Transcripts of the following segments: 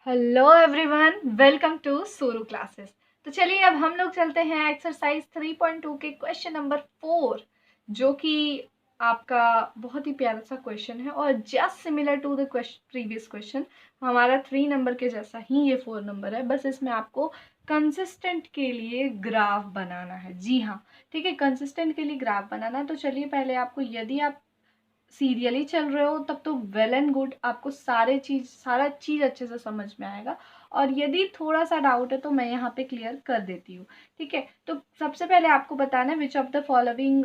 Hello everyone, welcome to सूरू classes. तो चलिए अब हम लोग चलते हैं एक्सरसाइज 3.2 के क्वेश्चन नंबर 4, जो कि आपका बहुत ही प्यारा सा क्वेश्चन है और just similar to the previous question. हमारा 3 नंबर के जैसा ही ये 4 नंबर है, बस इसमें आपको कंसिस्टेंट के लिए ग्राफ बनाना है। जी हाँ, ठीक है, कंसिस्टेंट के लिए ग्राफ बनाना है। तो चलिए पहले आपको, यदि आप सीरियली चल रहे हो तब तो वेल एंड गुड, आपको सारा चीज़ अच्छे से समझ में आएगा। और यदि थोड़ा सा डाउट है तो मैं यहाँ पे क्लियर कर देती हूँ। ठीक है, तो सबसे पहले आपको बताना है which of the following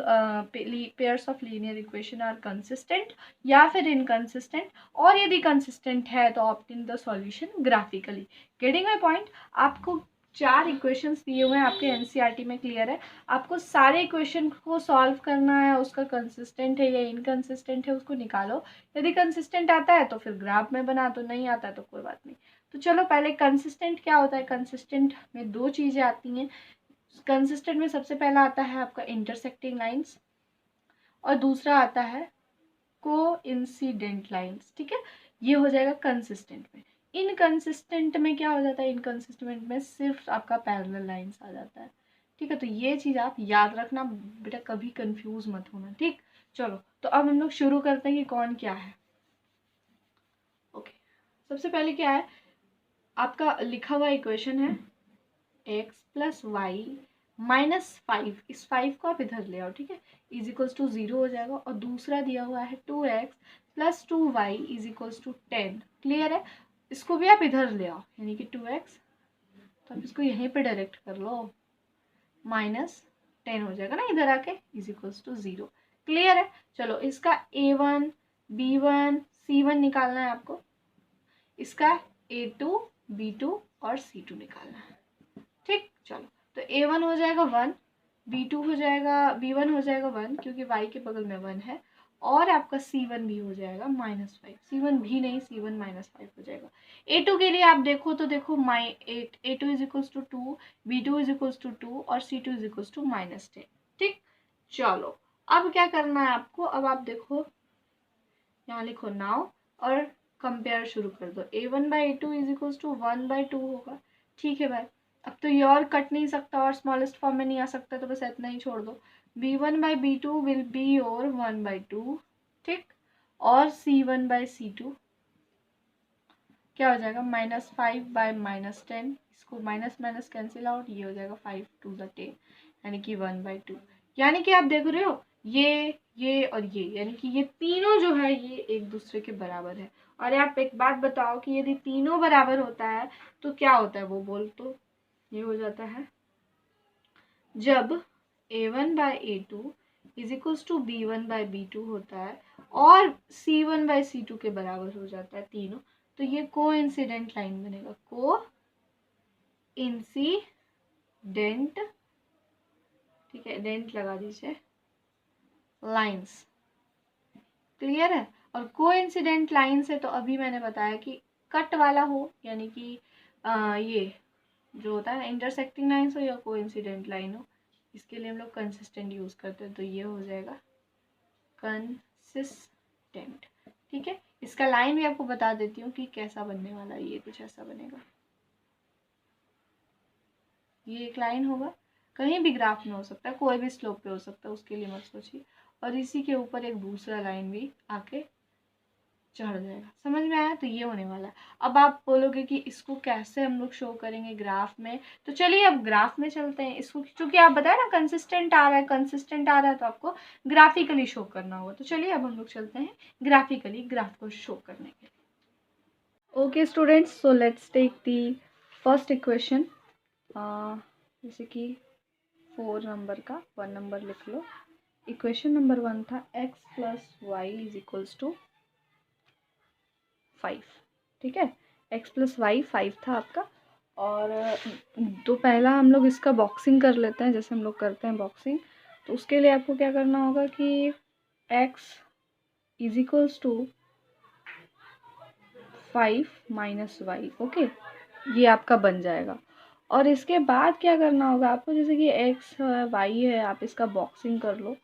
pairs of linear equation are consistent या फिर इनकंसिस्टेंट, और यदि कंसिस्टेंट है तो obtain the solution graphically. Getting my point? आपको 4 इक्वेशंस दिए हुए हैं, आपके एनसीईआरटी में क्लियर है। आपको सारे इक्वेशन को सॉल्व करना है, उसका कंसिस्टेंट है या इनकंसिस्टेंट है उसको निकालो। यदि कंसिस्टेंट आता है तो फिर ग्राफ में बना, तो नहीं आता है तो कोई बात नहीं। तो चलो पहले कंसिस्टेंट क्या होता है। कंसिस्टेंट में 2 चीज़ें आती हैं। कंसिस्टेंट में सबसे पहला आता है आपका इंटरसेक्टिंग लाइन्स, और दूसरा आता है कोइंसिडेंट लाइन्स। ठीक है, ये हो जाएगा कंसिस्टेंट में। इनकंसिस्टेंट में क्या हो जाता है? इनकंसिस्टेंट में सिर्फ आपका पैरेलल लाइन्स आ जाता है। ठीक है, तो ये चीज़ आप याद रखना बेटा, कभी कंफ्यूज मत होना। ठीक, चलो तो अब हम लोग शुरू करते हैं कि कौन क्या है। ओके, सबसे पहले क्या है, आपका लिखा हुआ इक्वेशन है एक्स प्लस वाई माइनस 5। इस 5 को आप इधर ले आओ, ठीक है, इज इक्वल्स टू 0 हो जाएगा। और दूसरा दिया हुआ है 2x plus 2y is equals to 10। Clear है? इसको भी आप इधर ले आओ, यानी कि 2x, तो आप इसको यहीं पे डायरेक्ट कर लो, माइनस 10 हो जाएगा ना इधर आके, इज इक्वल्स टू 0। क्लियर है? चलो इसका a1 b1 c1 निकालना है आपको, इसका a2 b2 और c2 निकालना है। ठीक, चलो तो a1 हो जाएगा 1, b2 हो जाएगा, b1 हो जाएगा 1 क्योंकि y के बगल में 1 है, और आपका c1 भी हो जाएगा -5। c1 भी नहीं, c1 -5 हो जाएगा। a2 के लिए आप देखो तो देखो a2 is equals to 2, b2 is equals to 2 और c2 इज इक्वल्स टू -10। ठीक, चलो अब क्या करना है आपको, अब आप देखो यहाँ लिखो नाउ और कंपेयर शुरू कर दो। a1/a2 इज इक्वल्स टू 1/2 होगा। ठीक है भाई, अब तो ये और कट नहीं सकता और स्मॉलेस्ट फॉर्म में नहीं आ सकता, तो बस इतना ही छोड़ दो। b1/b2 will be your 1/2। ठीक, और c1/c2 क्या हो जाएगा, -5/-10। इसको माइनस माइनस कैंसिल आउट, ये हो जाएगा 5 to the 10, यानी कि 1/2। यानी कि आप देख रहे हो ये और ये, यानी कि ये तीनों जो है ये एक दूसरे के बराबर है। और आप एक बात बताओ कि यदि तीनों बराबर होता है तो क्या होता है, वो बोल। तो ये हो जाता है जब a1/a2 is equals to b1/b2 होता है और c1/c2 के बराबर हो जाता है तीनों, तो ये कोइंसिडेंट लाइन बनेगा। कोइंसिडेंट, ठीक है, डेंट लगा दीजिए, लाइंस। क्लियर है? और कोइंसिडेंट लाइन से तो अभी मैंने बताया कि कट वाला हो, यानी कि ये जो होता है इंटरसेक्टिंग लाइन्स हो या कोइंसिडेंट लाइन हो, इसके लिए हम लोग कंसिस्टेंट यूज करते हैं, तो ये हो जाएगा कंसिस्टेंट। ठीक है, इसका लाइन भी आपको बता देती हूँ कि कैसा बनने वाला है। ये कुछ ऐसा बनेगा, ये एक लाइन होगा, कहीं भी ग्राफ में हो सकता है, कोई भी स्लोप पे हो सकता है, उसके लिए मत सोचिए। और इसी के ऊपर एक दूसरा लाइन भी आके चढ़ जाएगा। समझ में आया? तो ये होने वाला है। अब आप बोलोगे कि इसको कैसे हम लोग शो करेंगे ग्राफ में, तो चलिए अब ग्राफ में चलते हैं। इसको क्योंकि आप बताए ना कंसिस्टेंट आ रहा है, कंसिस्टेंट आ रहा है, तो आपको ग्राफिकली शो करना होगा। तो चलिए अब हम लोग चलते हैं ग्राफिकली ग्राफ को शो करने के लिए। Okay students, so let's take the first equation. जैसे कि 4 नंबर का 1 नंबर लिख लो। इक्वेशन नंबर 1 था x plus y is equals to 5। ठीक है, x प्लस वाई 5 था आपका। और तो पहला हम लोग इसका बॉक्सिंग कर लेते हैं, जैसे हम लोग करते हैं बॉक्सिंग। तो उसके लिए आपको क्या करना होगा कि x is equals to 5 minus y. Okay, ये आपका बन जाएगा। और इसके बाद क्या करना होगा आपको, जैसे कि x है y है, आप इसका बॉक्सिंग कर लो।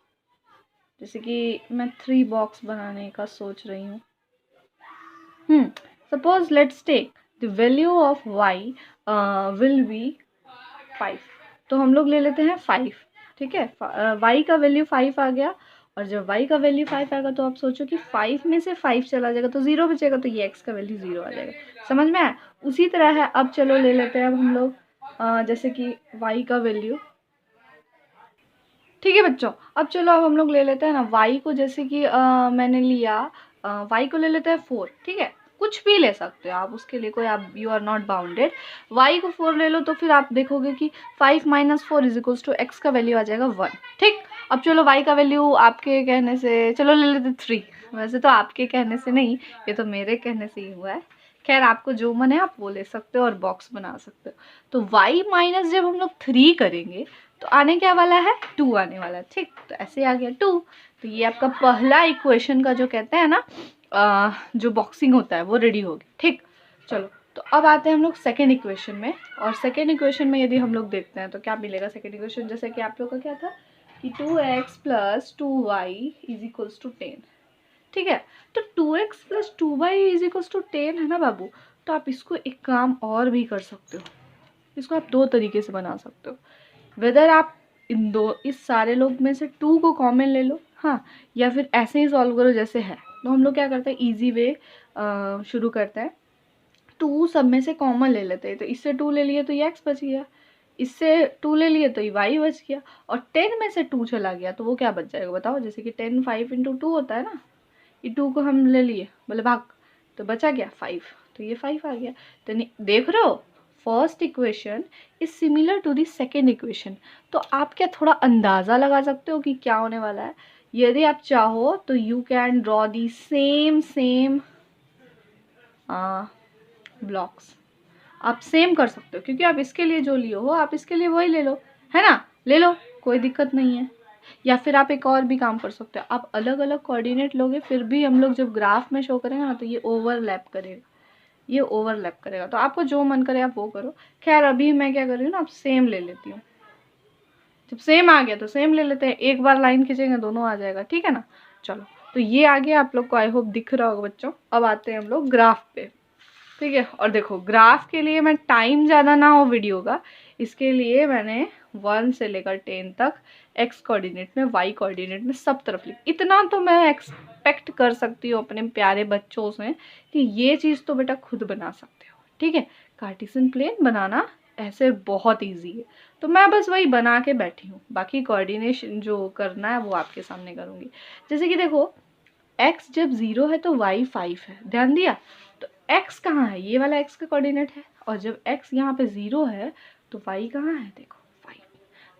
जैसे कि मैं 3 बॉक्स बनाने का सोच रही हूँ। Suppose let's take the value of y will be 5। तो हम लोग ले लेते हैं 5, ठीक है। वाई का वैल्यू 5 आ गया, और जब वाई का वैल्यू 5 आएगा तो आप सोचो कि 5 में से 5 चला जाएगा तो 0 बचेगा, तो ये एक्स का वैल्यू 0 आ जाएगा। समझ में आया? उसी तरह है। अब चलो ले लेते हैं अब हम लोग जैसे कि वाई का वैल्यू, ठीक है बच्चों। अब चलो अब हम लोग ले लेते हैं ना वाई को, जैसे कि मैंने लिया वाई को ले लेते हैं 4, ठीक है। कुछ भी ले सकते हो आप, उसके लिए कोई आप you are not bounded. Y को 4 ले लो तो फिर आप देखोगे कि 5 - 4 = एक्स का वैल्यू आ जाएगा 1, ठीक। अब चलो वाई का वैल्यू आपके कहने से चलो ले लेते 3। वैसे तो आपके कहने से नहीं, ये तो मेरे कहने से ही हुआ है। खैर आपको जो मन है आप वो ले सकते हो और बॉक्स बना सकते हो। तो वाई माइनस जब हम लोग 3 करेंगे तो आने क्या वाला है, 2 आने वाला है, ठीक। तो ऐसे आ गया 2। तो ये आपका पहला इक्वेशन का जो कहते हैं ना जो बॉक्सिंग होता है वो रेडी हो गया, ठीक। चलो तो अब आते हैं हम लोग सेकेंड इक्वेशन में, और सेकेंड इक्वेशन में यदि हम लोग देखते हैं तो क्या मिलेगा सेकेंड इक्वेशन, जैसे कि आप लोग का क्या था कि 2x + 2y = 10, ठीक है। तो 2x + 2y = 10 है ना बाबू। तो आप इसको एक काम और भी कर सकते हो, इसको आप 2 तरीके से बना सकते हो। वेदर आप इस सारे लोग में से 2 को कॉमन ले लो, हाँ, या फिर ऐसे ही सॉल्व करो जैसे है। तो हम लोग क्या करते हैं, इजी वे शुरू करते हैं। 2 सब में से कॉमन ले लेते हैं, तो इससे 2 ले लिए तो ये x बच गया, इससे 2 ले लिए तो ये y बच गया, और 10 में से 2 चला गया तो वो क्या बच जाएगा बताओ। जैसे कि 10 5 × 2 होता है ना, ये 2 को हम ले लिए, बोले भाग, तो बचा गया 5, तो ये 5 आ गया। तो देख रहे हो, first equation is similar to the second equation. तो आप क्या थोड़ा अंदाज़ा लगा सकते हो कि क्या होने वाला है। यदि आप चाहो तो you can draw the same blocks, आप सेम कर सकते हो, क्योंकि आप इसके लिए जो लिए हो आप इसके लिए वही ले लो, है ना, ले लो, कोई दिक्कत नहीं है। या फिर आप एक और भी काम कर सकते हो, आप अलग अलग कोऑर्डिनेट लोगे, फिर भी हम लोग जब ग्राफ में शो करेंगे ना तो ये ओवरलैप करेगा, ये ओवरलैप करेगा। तो आपको जो मन करे आप वो करो। खैर अभी मैं क्या कर रही हूँ ना, आप सेम ले लेती हूँ। जब सेम आ गया तो सेम ले लेते हैं, एक बार लाइन खींचेंगे दोनों आ जाएगा, ठीक है ना। चलो तो ये आ गया, आप लोग को आई होप दिख रहा होगा बच्चों। अब आते हैं हम लोग ग्राफ पे, ठीक है। और देखो ग्राफ के लिए मैं टाइम ज़्यादा ना हो वीडियो का, इसके लिए मैंने 1 से लेकर 10 तक एक्स कोऑर्डिनेट में वाई कोऑर्डिनेट में सब तरफ लिख, इतना तो मैं एक्सपेक्ट कर सकती हूँ अपने प्यारे बच्चों से कि ये चीज़ तो बेटा खुद बना सकते हो, ठीक है। कार्टेशियन प्लेन बनाना ऐसे बहुत ईजी है, तो मैं बस वही बना के बैठी हूँ, बाकी कोऑर्डिनेशन जो करना है वो आपके सामने करूँगी। जैसे कि देखो x जब 0 है तो y 5 है, ध्यान दिया। तो x कहाँ है, ये वाला x का कोऑर्डिनेट है, और जब x यहाँ पे 0 है तो y कहाँ है, देखो 5।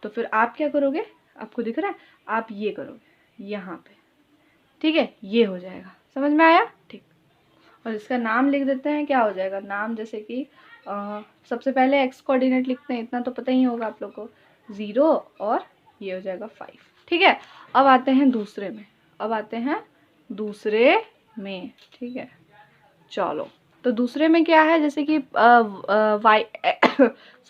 तो फिर आप क्या करोगे, आपको दिख रहा है, आप ये करोगे यहाँ पे, ठीक है, ये हो जाएगा। समझ में आया, ठीक। और इसका नाम लिख देते हैं, क्या हो जाएगा नाम, जैसे कि सबसे पहले x कोऑर्डिनेट लिखते हैं, इतना तो पता ही होगा आप लोग को, 0 और ये हो जाएगा 5, ठीक है। अब आते हैं दूसरे में, अब आते हैं दूसरे में, ठीक है। चलो तो दूसरे में क्या है, जैसे कि वाई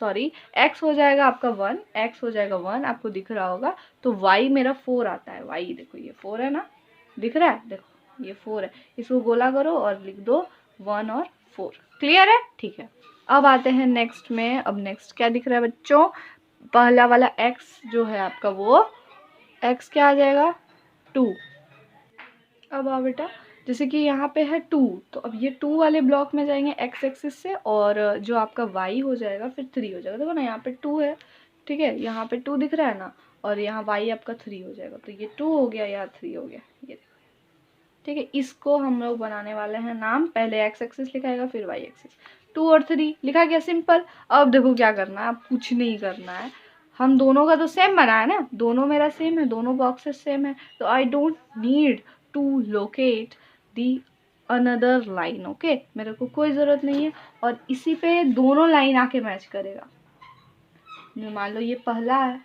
सॉरी x हो जाएगा आपका 1, x हो जाएगा 1, आपको दिख रहा होगा। तो y मेरा 4 आता है, y देखो ये 4 है ना, दिख रहा है, देखो ये 4 है, इसको गोला करो और लिख दो 1 और 4, क्लियर है, ठीक है। अब आते हैं नेक्स्ट में, अब नेक्स्ट क्या दिख रहा है बच्चों, पहला वाला x जो है आपका वो x क्या आ जाएगा 2। अब आओ बेटा, जैसे कि यहाँ पे है 2, तो अब ये 2 वाले ब्लॉक में जाएंगे x एक्सिस से, और जो आपका y हो जाएगा फिर 3 हो जाएगा। देखो ना यहाँ पे 2 है, ठीक है, यहाँ पे 2 दिख रहा है ना, और यहाँ y आपका 3 हो जाएगा, तो ये 2 हो गया, यहाँ 3 हो गया, ये देखो, ठीक है। इसको हम लोग बनाने वाले हैं नाम, पहले x एक्सिस लिखाएगा फिर y एक्सिस, 2 और 3 लिखा गया, सिंपल। अब देखो क्या करना है, अब कुछ नहीं करना है, हम दोनों का तो सेम बना है ना, दोनों मेरा सेम है, दोनों बॉक्सेस सेम है, तो I don't need to locate the another line, okay, मेरे को कोई ज़रूरत नहीं है। और इसी पे दोनों लाइन आके मैच करेगा। मान लो ये पहला है,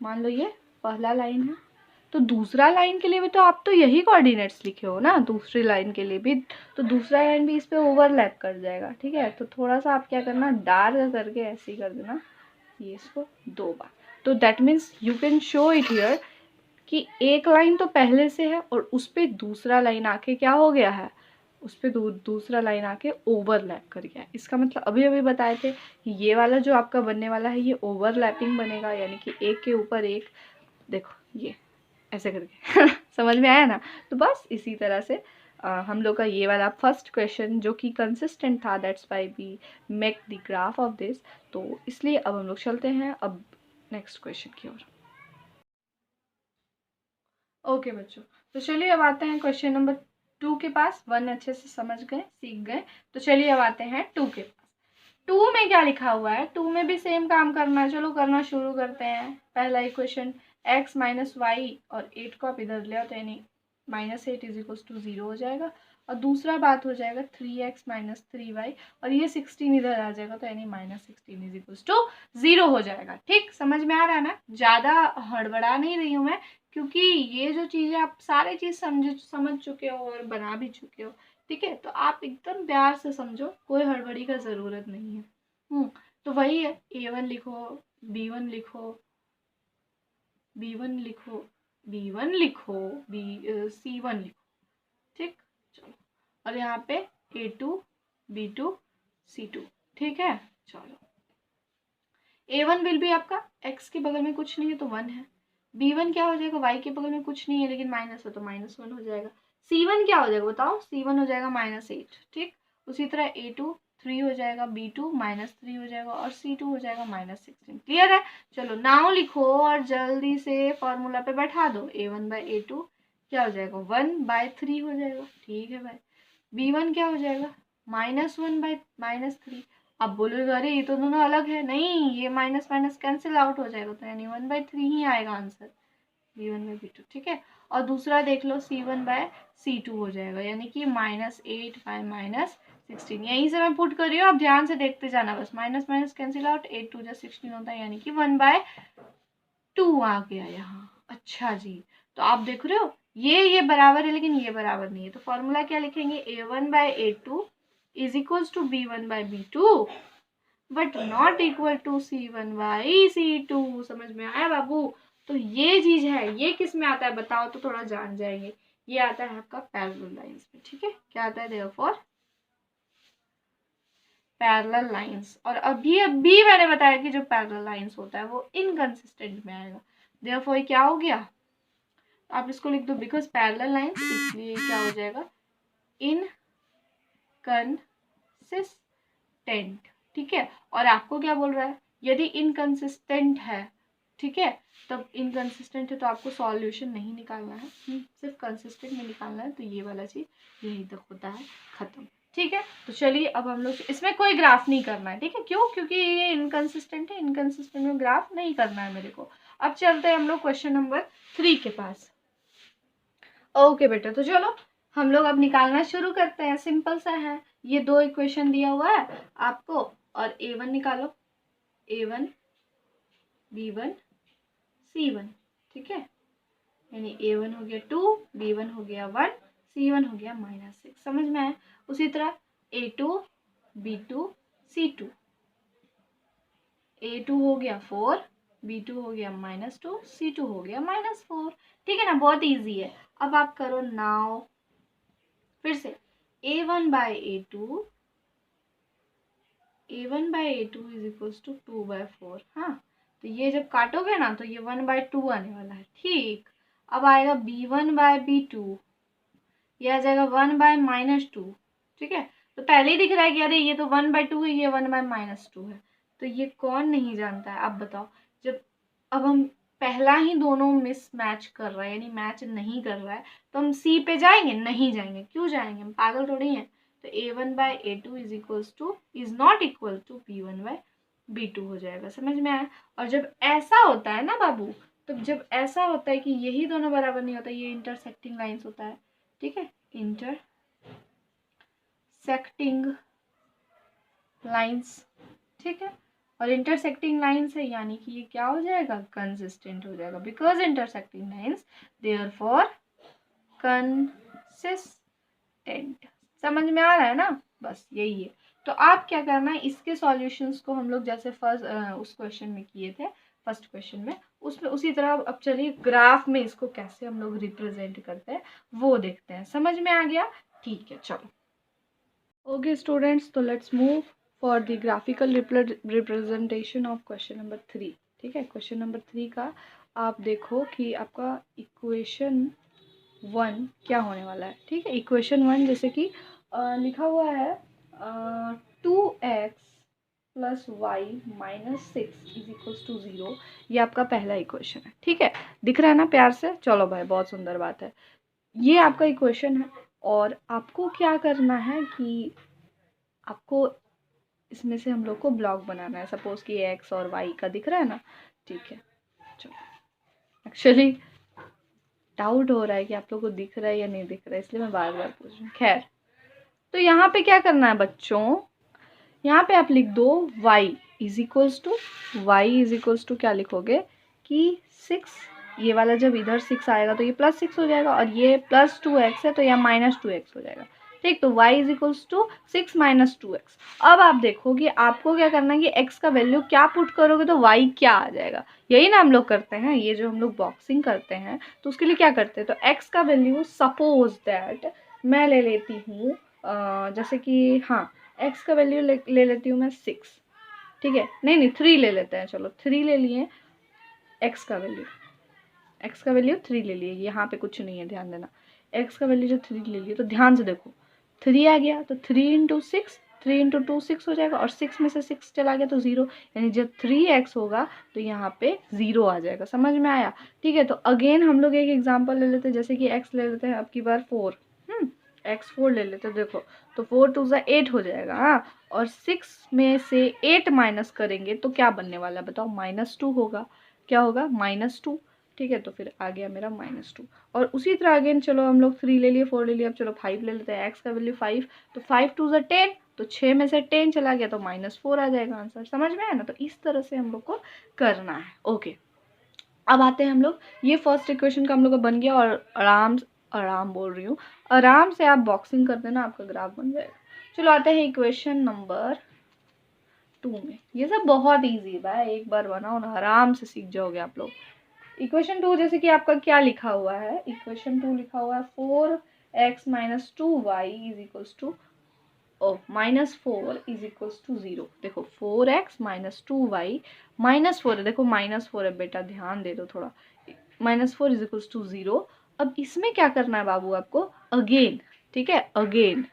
मान लो ये पहला लाइन है, तो दूसरा लाइन के लिए भी तो आप तो यही कोऑर्डिनेट्स लिखे हो ना, दूसरी लाइन के लिए भी, तो दूसरा लाइन भी इस पे ओवरलैप कर जाएगा, ठीक है। तो थोड़ा सा आप क्या करना, डार्क करके ऐसे ही कर देना ये इसको 2 बार। तो that means you can show it here कि एक लाइन तो पहले से है और उस पर दूसरा लाइन आके क्या हो गया है, उस पर दूसरा लाइन आके ओवरलैप कर गया। इसका मतलब अभी अभी बताए थे कि ये वाला जो आपका बनने वाला है ये ओवरलैपिंग बनेगा, यानी कि एक के ऊपर एक, देखो ये ऐसे करके समझ में आया ना। तो बस इसी तरह से हम लोग का ये वाला फर्स्ट क्वेश्चन जो कि कंसिस्टेंट था, that's why we make the graph of this. तो इसलिए अब हम लोग चलते हैं अब नेक्स्ट क्वेश्चन की ओर। ओके बच्चों, तो चलिए अब आते हैं क्वेश्चन नंबर 2 के पास। 1 अच्छे से समझ गए, सीख गए, तो चलिए अब आते हैं 2 के पास। 2 में क्या लिखा हुआ है, 2 में भी सेम काम करना है। चलो करना शुरू करते हैं। पहला इक्वेशन x माइनस वाई और 8 को आप इधर ले आओ तो यानी -8 इज इक्वल्स टू 0 हो जाएगा। और दूसरा बात हो जाएगा 3x माइनस 3y और ये 16 इधर आ जाएगा तो यानी -16 इज इक्वल्स टू 0 हो जाएगा। ठीक, समझ में आ रहा है ना? ज़्यादा हड़बड़ा नहीं रही हूँ मैं, क्योंकि ये जो चीज़ें आप सारी चीज़ समझ चुके हो और बना भी चुके हो। ठीक है, तो आप एकदम प्यार से समझो, कोई हड़बड़ी का ज़रूरत नहीं है। तो वही है, a1 लिखो, b1 लिखो, b1 लिखो, b1 लिखो, c1 लिखो। ठीक, चलो, और यहाँ पे a2 b2 c2। ठीक है, चलो, a1 विल भी आपका x के बगल में कुछ नहीं है तो 1 है। b1 क्या हो जाएगा, y के बगल में कुछ नहीं है लेकिन माइनस है तो -1 हो जाएगा। c1 क्या हो जाएगा बताओ, c1 हो जाएगा -8। ठीक, उसी तरह a2 3 हो जाएगा, b2 -3 हो जाएगा और c2 हो जाएगा -16। क्लियर है? चलो नाउ लिखो और जल्दी से फॉर्मूला पे बैठा दो। a1/a2 क्या हो जाएगा, 1/3 हो जाएगा। ठीक है भाई, b1 क्या हो जाएगा, -1/-3। अब बोलोगे अरे ये तो दोनों अलग है। नहीं, ये माइनस माइनस कैंसिल आउट हो जाएगा तो यानी 1/3 ही आएगा आंसर, b1/b2। ठीक है, और दूसरा देख लो c1/c2 हो जाएगा यानी कि -8/-16। यहीं से मैं पुट कर रही हूँ, आप ध्यान से देखते जाना बस। माइनस माइनस कैंसिल आउट, 8 2 16 होता है यानी कि 1/2 आ गया यहाँ। अच्छा जी, तो आप देख रहे हो ये बराबर है लेकिन ये बराबर नहीं है, तो फॉर्मूला क्या लिखेंगे, a1/a2 is equals to b1/b2 but not equal to c1/c2। समझ में आया बाबू? तो ये चीज है, ये किस में आता है बताओ तो थोड़ा जान जाएंगे। ये आता है आपका पैरेलल लाइंस में। ठीक है, क्या आता है, देयरफॉर पैरेलल लाइंस। और अभी मैंने बताया कि जो पैरेलल लाइंस होता है वो इनकंसिस्टेंट में आएगा। देयरफॉर ये क्या हो गया, आप इसको लिख दो बिकॉज पैरेलल लाइंस, इसलिए क्या हो जाएगा, इनकंसिस्टेंट। ठीक है, और आपको क्या बोल रहा है, यदि इनकंसिस्टेंट है, ठीक है, तब इनकंसिस्टेंट है तो आपको सॉल्यूशन नहीं निकालना है, सिर्फ कंसिस्टेंट में निकालना है। तो ये वाला चीज यहीं तक होता है, खत्म। ठीक है, तो चलिए अब हम लोग इसमें कोई ग्राफ नहीं करना है। ठीक है, क्यों, क्योंकि ये इनकंसिस्टेंट है, इनकंसिस्टेंट में ग्राफ नहीं करना है मेरे को। अब चलते हैं हम लोग क्वेश्चन नंबर 3 के पास। ओके बेटा, तो चलो हम लोग अब निकालना शुरू करते हैं। सिंपल सा है, ये 2 इक्वेशन दिया हुआ है आपको और a1 निकालो, a1 b1 c1। ठीक है, यानी a1 हो गया 2, b1 हो गया 1, c1 हो गया -6। समझ में आया? उसी तरह a2 b2 c2, a2 हो गया 4, b2 हो गया -2, c2 हो गया -4। ठीक है ना, बहुत इजी है। अब आप करो नाउ फिर से a1/a2 इज इक्वल्स टू 2/4। हाँ, तो ये जब काटोगे ना तो ये 1/2 आने वाला है। ठीक, अब आएगा b1/b2, ये आ जाएगा 1/-2। ठीक है, तो पहले ही दिख रहा है कि अरे ये तो 1/2 है, ये 1/-2 है। तो ये कौन नहीं जानता है, आप बताओ। जब अब हम पहला ही दोनों मिस मैच कर रहा है, यानी मैच नहीं कर रहा है, तो हम सी पे जाएंगे? नहीं जाएंगे। क्यों जाएंगे, हम पागल थोड़ी हैं। तो a1/a2 is equals to is not equal to b1/b2 हो जाएगा। समझ में आया? और जब ऐसा होता है ना बाबू, तो जब ऐसा होता है कि यही दोनों बराबर नहीं होता, ये इंटरसेक्टिंग लाइंस होता है। ठीक है, इंटरसेक्टिंग लाइंस। ठीक है, और इंटरसेक्टिंग लाइंस है यानी कि ये क्या हो जाएगा, कंसिस्टेंट हो जाएगा। Because intersecting lines therefore consistent. समझ में आ रहा है ना? बस यही है। तो आप क्या करना है, इसके सॉल्यूशंस को हम लोग जैसे फर्स्ट उस क्वेश्चन में किए थे, फर्स्ट क्वेश्चन में, उसमें उसी तरह अब चलिए ग्राफ में इसको कैसे हम लोग रिप्रेजेंट करते हैं वो देखते हैं। समझ में आ गया? ठीक है, चलो ओके स्टूडेंट्स, तो let's move for the graphical representation of question number 3। ठीक है, क्वेश्चन नंबर 3 का आप देखो कि आपका इक्वेशन 1 क्या होने वाला है। ठीक है, इक्वेशन 1 जैसे कि लिखा हुआ है 2x plus y minus 6 is equals to 0। ये आपका पहला इक्वेशन है। ठीक है, दिख रहा है ना प्यार से? चलो भाई, बहुत सुंदर बात है। ये आपका इक्वेशन है और आपको क्या करना है कि आपको इसमें से हम लोग को ब्लॉक बनाना है। सपोज कि एक्स और वाई का दिख रहा है ना। ठीक है, चलो, एक्चुअली डाउट हो रहा है कि आप लोग को दिख रहा है या नहीं दिख रहा है, इसलिए मैं बार बार पूछ रही हूँ। खैर, तो यहाँ पे क्या करना है बच्चों, यहाँ पे आप लिख दो y इज इक्वल्स टू क्या लिखोगे कि 6। ये वाला जब इधर 6 आएगा तो ये +6 हो जाएगा, और ये +2x है तो यह -2x हो जाएगा। ठीक, तो y is equals to 6 - 2x। अब आप देखो कि आपको क्या करना है कि x का वैल्यू क्या पुट करोगे तो y क्या आ जाएगा। यही ना हम लोग करते हैं, ये जो हम लोग बॉक्सिंग करते हैं तो उसके लिए क्या करते हैं, तो x का वैल्यू सपोज दैट मैं ले लेती हूँ जैसे कि हाँ, x का वैल्यू ले लेती हूँ मैं 6। ठीक है, नहीं 3 ले लेते हैं, चलो 3 ले लिए। x का वैल्यू 3 ले लिए, यहाँ पे कुछ नहीं है, ध्यान देना। x का वैल्यू जो 3 ले लिए, तो ध्यान से देखो 3 आ गया तो 3 × 6, 3 × 2 6 हो जाएगा, और 6 में से 6 चला गया तो 0, यानी जब 3x होगा तो यहाँ पे 0 आ जाएगा। समझ में आया? ठीक है, तो अगेन हम लोग एक एग्जाम्पल ले लेते हैं, जैसे कि x ले लेते हैं अब की बार 4। x4 ले लेते हैं। देखो, तो 4 2 8 हो जाएगा। हाँ, और 6 में से 8 माइनस करेंगे तो क्या बनने वाला है बताओ? -2 होगा। क्या होगा? -2। ठीक है, तो फिर आ गया मेरा -2। और उसी तरह अगेन चलो हम लोग 3 ले लिए, 4 ले लिए, अब चलो 5 ले लेते हैं। x का वैल्यू 5, तो 5 2 10, तो 6 में से 10 चला गया तो -4 आ जाएगा आंसर। समझ में आया ना? तो इस तरह से हम लोग को करना है। ओके, अब आते हैं हम लोग, ये फर्स्ट इक्वेशन का हम लोग का बन गया, और आराम बोल रही हूँ, आराम से आप बॉक्सिंग कर देना, आपका ग्राफ बन जाएगा। चलो आते हैं इक्वेशन नंबर 2 में। ये सब बहुत इजी है भाई, एक बार बनाओ ना, आराम से सीख जाओगे आप लोग। इक्वेशन 2 जैसे कि आपका क्या लिखा हुआ है, इक्वेशन 2 लिखा हुआ है 4x - 2y is equals to -4 is equals to 0। देखो 4x - 2y -4 है, देखो -4 है बेटा, ध्यान दे दो थोड़ा। -4 इज इक्वल्स टू 0। अब इसमें क्या करना है बाबू आपको? अगेन, ठीक है, अगेन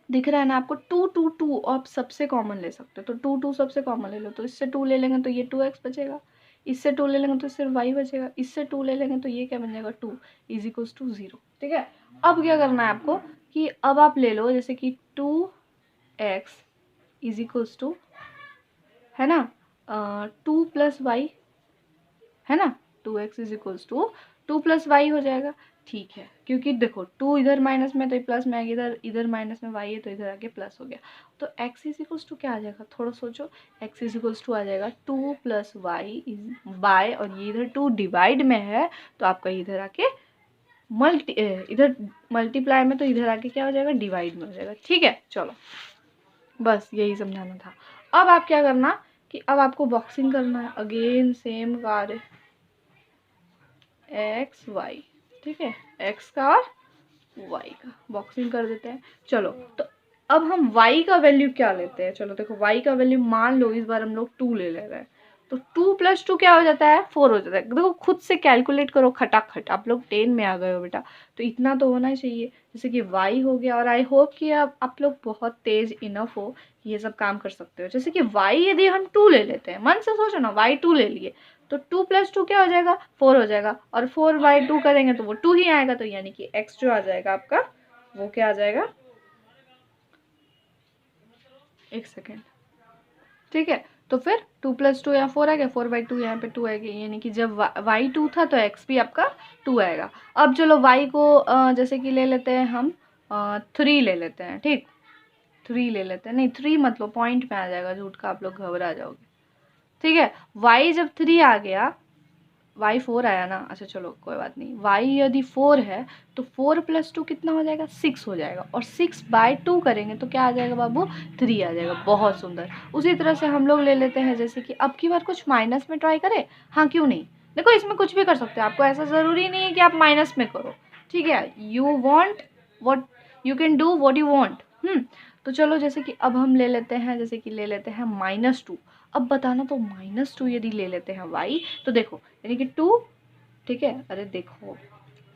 दिख रहा है ना आपको 2 2 2, आप सबसे कॉमन ले सकते हो, तो 2 2 सबसे कॉमन ले लो, तो इससे 2 ले लेंगे तो ये 2x बचेगा, इससे 2 ले लेंगे तो सिर्फ y बचेगा, इससे 2 ले लेंगे तो ये क्या बन जाएगा 2 इज इक्वल्स टू 0। ठीक है, अब क्या करना है आपको कि अब आप ले लो जैसे कि 2x इज इक्वल्स टू, है ना, 2 + y, है ना, 2x is equals to 2 + y हो जाएगा। ठीक है, क्योंकि देखो 2 इधर माइनस में तो प्लस में आ गया, इधर माइनस में y है तो इधर आके प्लस हो गया, तो x इज इक्वल्स टू क्या आ जाएगा? थोड़ा सोचो, x इज इक्वल्स टू आ जाएगा 2 + y इज बाय, और ये इधर 2 डिवाइड में है तो आपका इधर आके इधर मल्टीप्लाई में, तो इधर आके क्या हो जाएगा? डिवाइड में हो जाएगा। ठीक है, चलो बस यही समझाना था। अब आप क्या करना कि अब आपको बॉक्सिंग करना है, अगेन सेम कार्य, एक्स वाई। ठीक है, एक्स का और वाई का बॉक्सिंग कर देते हैं। चलो, तो अब हम y का वैल्यू क्या लेते हैं? चलो देखो, y का वैल्यू मान लो इस बार हम लोग 2 ले रहे हैं, तो 2 + 2 क्या हो जाता है? 4 हो जाता है। देखो खुद से कैलकुलेट करो खटाखट, आप लोग 10 में आ गए हो बेटा, तो इतना तो होना ही चाहिए। जैसे कि y हो गया, और आई होप कि अब आप लोग बहुत तेज इनफ हो, ये सब काम कर सकते हो। जैसे कि y यदि हम 2 ले लेते हैं, मन से सोचो ना, y 2 ले लिए, तो 2 + 2 क्या हो जाएगा? 4 हो जाएगा, और 4/2 करेंगे तो वो 2 ही आएगा, तो यानी कि x जो आ जाएगा आपका वो क्या आ जाएगा? एक सेकेंड। ठीक है, तो फिर 2 + 2 यहाँ 4 आ गया, 4/2 यहाँ पे 2 आएगा, यानी कि जब y 2 था तो x भी आपका 2 आएगा। अब चलो y को जैसे कि ले लेते हैं हम 3 ले लेते हैं। ठीक, 3 ले लेते हैं, नहीं 3 मतलब पॉइंट में आ जाएगा, झूठ का आप लोग घबरा जाओगे। ठीक है, y जब 3 आ गया, y 4 आया ना, अच्छा चलो कोई बात नहीं, y यदि 4 है तो 4 + 2 कितना हो जाएगा? 6 हो जाएगा, और 6/2 करेंगे तो क्या आ जाएगा बाबू? 3 आ जाएगा। बहुत सुंदर। उसी तरह से हम लोग ले लेते हैं, जैसे कि अब की बार कुछ माइनस में ट्राई करें। हाँ, क्यों नहीं, देखो इसमें कुछ भी कर सकते हो, आपको ऐसा ज़रूरी नहीं है कि आप माइनस में करो। ठीक है, you want what, you can do what you want. तो चलो जैसे कि अब हम ले लेते हैं, जैसे कि ले लेते हैं -2। अब बताना तो -2 यदि ले लेते हैं y, तो देखो यानी कि 2, ठीक है। अरे देखो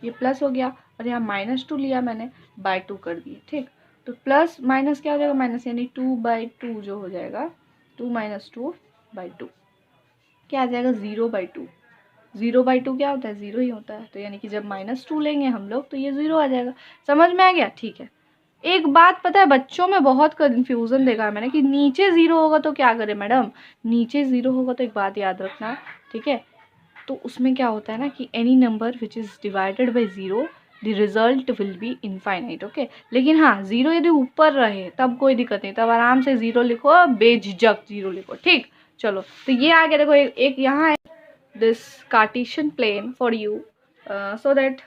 ये प्लस हो गया और यहाँ -2 लिया मैंने, बाय 2 कर दिए, ठीक। तो प्लस माइनस क्या हो जाएगा, माइनस, यानी 2/2 जो हो जाएगा, 2 - 2/2 क्या आ जाएगा, 0/2। 0/2 क्या होता है, 0 ही होता है। तो यानी कि जब -2 लेंगे हम लोग तो ये 0 आ जाएगा। समझ में आ गया, ठीक है। एक बात पता है, बच्चों में बहुत कन्फ्यूज़न देखा है मैंने कि नीचे 0 होगा तो क्या करें मैडम, नीचे 0 होगा तो एक बात याद रखना, ठीक है। तो उसमें क्या होता है ना कि any number which is divided by 0 the result will be infinite, okay. लेकिन हाँ 0 यदि ऊपर रहे तब कोई दिक्कत नहीं, तब आराम से 0 लिखो, बेझिझक 0 लिखो, ठीक। चलो तो ये आ गया, देखो एक यहाँ है this Cartesian plane for you, so that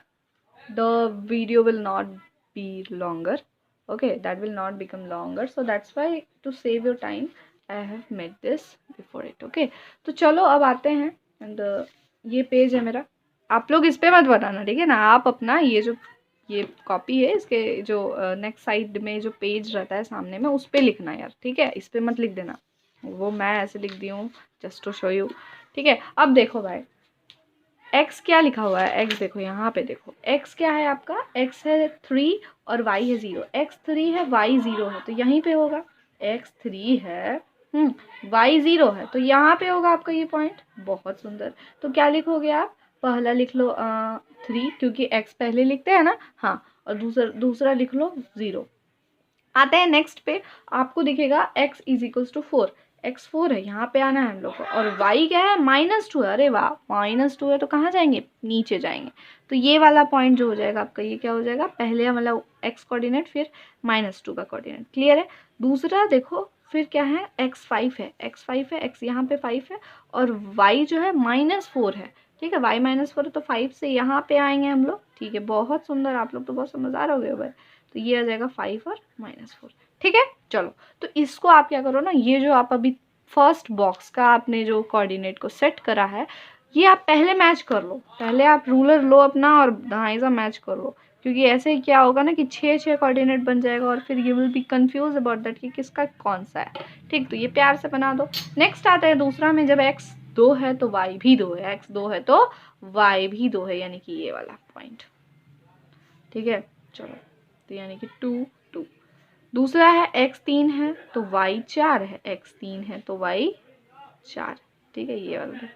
the video will not be longer, okay, that will not become longer, so that's why to save your time I have made this before it, okay। तो चलो अब आते हैं, and ये page है मेरा, आप लोग इस पे मत बनाना, ठीक है ना। आप अपना ये कॉपी है, इसके जो नेक्स्ट साइड में जो पेज रहता है सामने में, उस पे लिखना यार, ठीक है। इस पे मत लिख देना, वो मैं ऐसे लिख दी हूँ जस्ट टू शो यू, ठीक है। अब देखो भाई x क्या लिखा हुआ है, x देखो यहाँ पे, देखो x क्या है आपका, x है 3 और y है 0, x 3 है y 0 है, तो यहीं पे होगा, x 3 है y 0 है, तो यहाँ पे होगा आपका ये पॉइंट। बहुत सुंदर, तो क्या लिखोगे आप, पहला लिख लो 3, क्योंकि x पहले लिखते हैं ना, हाँ, और दूसरा लिख लो 0। आते हैं नेक्स्ट पे, आपको दिखेगा x = 4, x 4 है, यहाँ पे आना है हम लोग को, और y क्या है, -2 है। अरे वाह, -2 है तो कहाँ जाएंगे, नीचे जाएंगे। तो ये वाला पॉइंट जो हो जाएगा आपका, ये क्या हो जाएगा, पहले मतलब x कोऑर्डिनेट, फिर -2 का कोऑर्डिनेट, क्लियर है। दूसरा देखो फिर क्या है, x 5 है, x यहाँ पे 5 है, और y जो है -4 है, ठीक है। y -4 है तो 5 से यहाँ पे आएंगे हम लोग, ठीक है। बहुत सुंदर, आप लोग तो बहुत समझदार हो गए भाई। तो ये आ जाएगा 5 और -4, ठीक है। चलो तो इसको आप क्या करो ना, ये जो आप अभी फर्स्ट बॉक्स का आपने जो कोऑर्डिनेट को सेट करा है, ये आप पहले मैच कर लो, पहले आप रूलर लो अपना और ढाईसा मैच कर लो, क्योंकि ऐसे ही क्या होगा ना कि 6 कोऑर्डिनेट बन जाएगा और फिर you will be confuse about that कि किसका कौन सा है, ठीक। तो ये प्यार से बना दो। नेक्स्ट आता है दूसरा में, जब x 2 है तो y भी 2 है, x 2 है तो y भी 2 है, यानी कि ये वाला पॉइंट, ठीक है। चलो तो यानी कि 2 2। दूसरा है x 3 है तो y 4 है, x 3 है तो y 4, ठीक है। ये वाला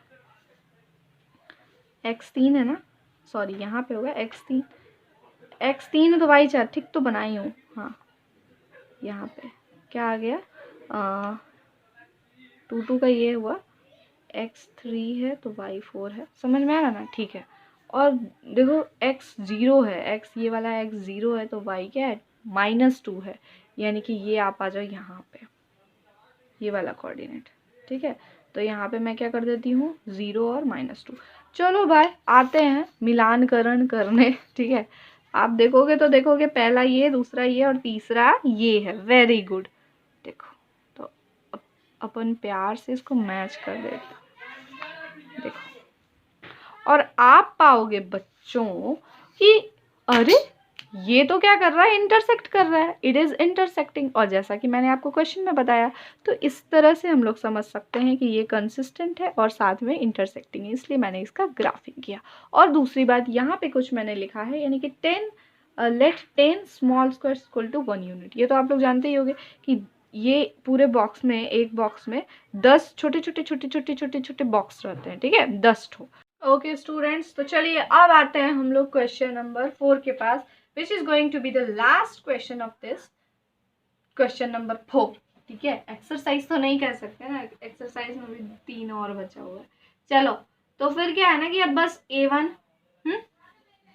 x 3 है ना, सॉरी यहाँ पे होगा x 3 है तो y 4, ठीक तो बनाई हूँ, हाँ। यहाँ पे क्या आ गया, 2 2 का ये हुआ, x 3 है तो y 4 है, समझ में आ रहा ना, ठीक है। और देखो x 0 है, x ये वाला x 0 है तो y क्या है, -2 है, यानी कि ये आप आ जाओ यहाँ पे, ये वाला कोऑर्डिनेट, ठीक है। तो यहाँ पे मैं क्या कर देती हूँ, 0 और -2। चलो भाई आते हैं मिलानकरण करने, ठीक है। आप देखोगे तो देखोगे पहला ये, दूसरा ये और तीसरा ये है, वेरी गुड। देखो तो अपन प्यार से इसको मैच कर देते हैं, देखो, और आप पाओगे बच्चों कि अरे ये तो क्या कर रहा है, इंटरसेक्ट कर रहा है, इट इज़ इंटरसेक्टिंग। और जैसा कि मैंने आपको क्वेश्चन में बताया, तो इस तरह से हम लोग समझ सकते हैं कि ये कंसिस्टेंट है और साथ में इंटरसेक्टिंग है, इसलिए मैंने इसका ग्राफिंग किया। और दूसरी बात यहाँ पे कुछ मैंने लिखा है, यानी कि 10 लेट 10 small squares equal to 1 unit. ये तो आप लोग जानते ही होंगे कि ये पूरे बॉक्स में, एक बॉक्स में 10 छोटे छोटे बॉक्स रहते हैं, ठीक है, 10 ठो। ओके स्टूडेंट्स, तो चलिए अब आते हैं हम लोग क्वेश्चन नंबर 4 के पास, which is going to be the last question of this question number 4, ठीक है। एक्सरसाइज तो नहीं कह सकते ना, एक्सरसाइज में भी 3 और बचा हुआ है। चलो तो फिर क्या है ना कि अब बस A1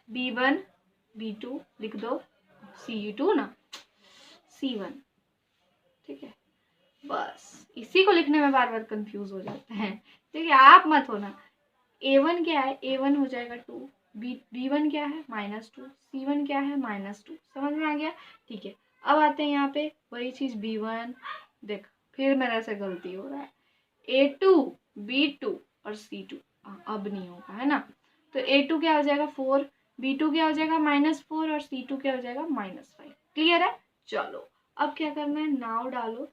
B1 B2 लिख दो, C2 ना, C1, ठीक है। बस इसी को लिखने में बार बार कंफ्यूज हो जाते हैं, ठीक है। आप मत होना। A1 क्या है, A1 हो जाएगा 2, B1 क्या है -2, C1 क्या है -2, समझ में आ गया, ठीक है। अब आते हैं यहाँ पे वही चीज़ B1, देख फिर मेरे से गलती हो रहा है, A2 B2 और C2, अब नहीं होगा, है ना। तो A2 क्या हो जाएगा 4, B2 क्या हो जाएगा -4 और C2 क्या हो जाएगा -5, क्लियर है। चलो अब क्या करना है, नाउ डालो,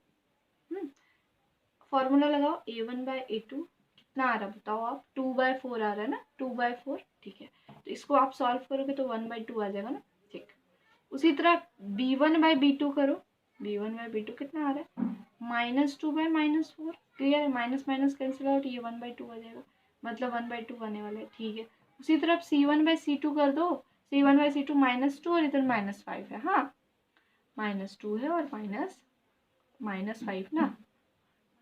फॉर्मूला लगाओ, a1/a2 कितना आ रहा है बताओ आप, 2/4 आ रहा है ना, 2/4, ठीक है। तो इसको आप सॉल्व करोगे तो 1/2 आ जाएगा ना, ठीक। उसी तरह b1/b2 करो, b1/b2 कितना आ रहा है, -2/-4, क्लियर है, माइनस माइनस कैंसिल आउट, ये 1/2 आ जाएगा, मतलब 1/2 आने वाला है, ठीक है। उसी तरह c1/c2 कर दो, c1/c2 -2 और इधर -5 है, हाँ -2 है और -5 ना,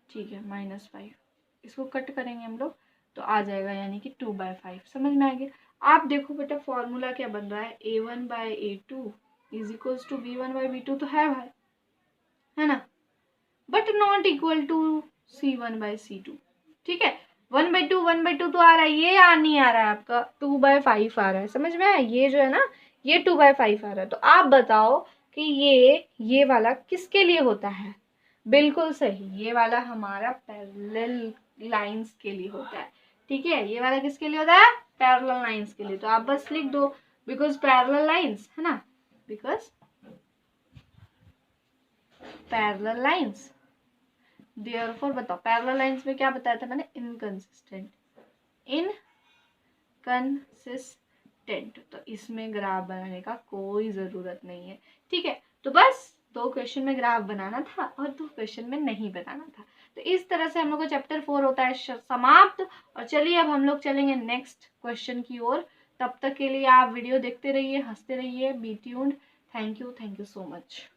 ठीक है, -5, इसको कट करेंगे हम लोग तो आ जाएगा यानी कि 2/5, समझ में आ गया। आप देखो बेटा फॉर्मूला क्या बन रहा है, a1/a2 is equals to b1/b2 तो है भाई, है ना, but not equal to c1/c2, ठीक है। 1/2 तो आ रहा है, ये नहीं आ रहा है आपका 2/5 आ रहा है, समझ में आया, ये जो है ना ये 2/5 आ रहा है। तो आप बताओ कि ये वाला किसके लिए होता है, बिल्कुल सही, ये वाला हमारा पैरेलल लाइंस के लिए होता है, ठीक है। ये वाला किसके लिए होता है, पैरेलल लाइंस के लिए। तो आप बस लिख दो बिकॉज पैरेलल लाइंस, है ना, बिकॉज पैरेलल लाइंस, देयरफॉर बताओ पैरेलल लाइंस में क्या बताया था मैंने, इनकंसिस्टेंट, तो इसमें ग्राफ बनाने का कोई ज़रूरत नहीं है, ठीक है। तो बस 2 क्वेश्चन में ग्राफ बनाना था और 2 क्वेश्चन में नहीं बनाना था। तो इस तरह से हम लोग का चैप्टर 4 होता है समाप्त। और चलिए अब हम लोग चलेंगे नेक्स्ट क्वेश्चन की ओर। तब तक के लिए आप वीडियो देखते रहिए, हंसते रहिए, be tuned. Thank you so much.